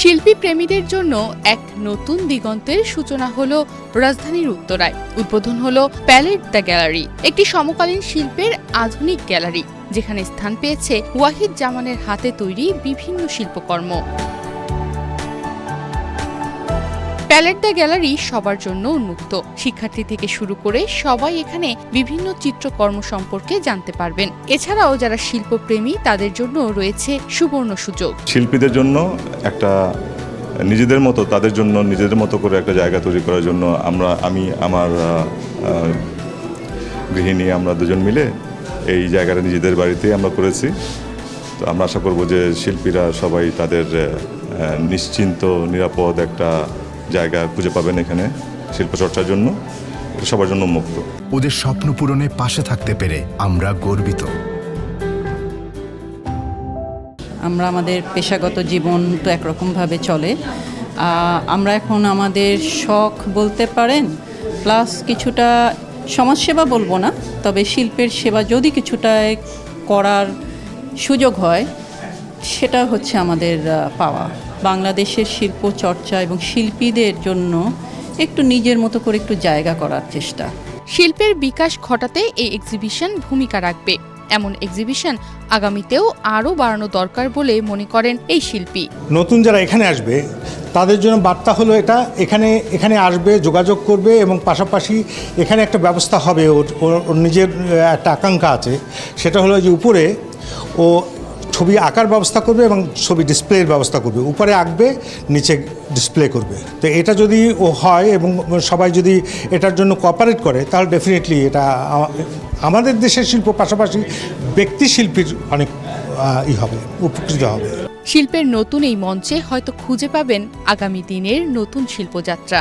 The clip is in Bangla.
শিল্পী প্রেমীদের জন্য এক নতুন দিগন্তের সূচনা হলো রাজধানীর উত্তরায়। উদ্বোধন হলো প্যালেট দ্য গ্যালারি, একটি সমকালীন শিল্পের আধুনিক গ্যালারি যেখানে স্থান পেয়েছে ওয়াহিদ জামানের হাতে তৈরি বিভিন্ন শিল্পকর্ম। প্যালেট দ্য গ্যালারি সবার জন্য উন্মুক্ত। শিক্ষার্থী থেকে শুরু করে সবাই এখানে বিভিন্ন চিত্রকর্ম সম্পর্কে জানতে পারবেন। এছাড়াও যারা শিল্পপ্রেমী তাদের জন্য রয়েছে সুবর্ণ সুযোগ। শিল্পীদের জন্য একটা তাদের জন্য নিজেদের মতো করে একটা জায়গা তৈরি করার জন্য আমি আমার গৃহিণী আমরা দুজন মিলে এই জায়গাটা নিজেদের বাড়িতেই আমরা করেছি। তো আমরা আশা করব যে শিল্পীরা সবাই তাদের নিশ্চিন্ত নিরাপদ একটা জায়গা খুঁজে পাবেন এখানে শিল্পচর্চার জন্য। সবার জন্য মুক্ত। ওদের স্বপ্ন পূরণে পাশে থাকতে পেরে আমরা গর্বিত। আমরা আমাদের পেশাগত জীবন তো একরকমভাবে চলে, আমরা এখন আমাদের শখ বলতে পারেন, প্লাস কিছুটা সমাজসেবা বলবো না, তবে শিল্পের সেবা যদি কিছুটা করার সুযোগ হয় সেটা হচ্ছে আমাদের পাওয়া। বাংলাদেশের শিল্প চর্চা এবং শিল্পীদের জন্য একটু নিজের মতো করে একটু জায়গা করার চেষ্টা। শিল্পের বিকাশ ঘটাতে এই এক্সিবিশন ভূমিকা রাখবে। এমন এক্সিবিশন আগামীতেও আরও বাড়ানো দরকার বলে মনে করেন এই শিল্পী। নতুন যারা এখানে আসবে তাদের জন্য বার্তা হলো এটা, এখানে আসবে, যোগাযোগ করবে এবং পাশাপাশি এখানে একটা ব্যবস্থা হবে। ওর নিজের একটা আকাঙ্ক্ষা আছে, সেটা হলো যে উপরে ও ছবি আঁকার ব্যবস্থা করবে এবং ছবি ডিসপ্লের ব্যবস্থা করবে। উপরে আঁকবে, নিচে ডিসপ্লে করবে। তো এটা যদি ও হয় এবং সবাই যদি এটার জন্য কোঅপারেট করে তাহলে ডেফিনেটলি এটা আমাদের দেশের শিল্প পাশাপাশি ব্যক্তি শিল্পীর অনেক হবে, উপকৃত হবে। শিল্পের নতুন এই মঞ্চে হয়তো খুঁজে পাবেন আগামী দিনের নতুন শিল্পযাত্রা।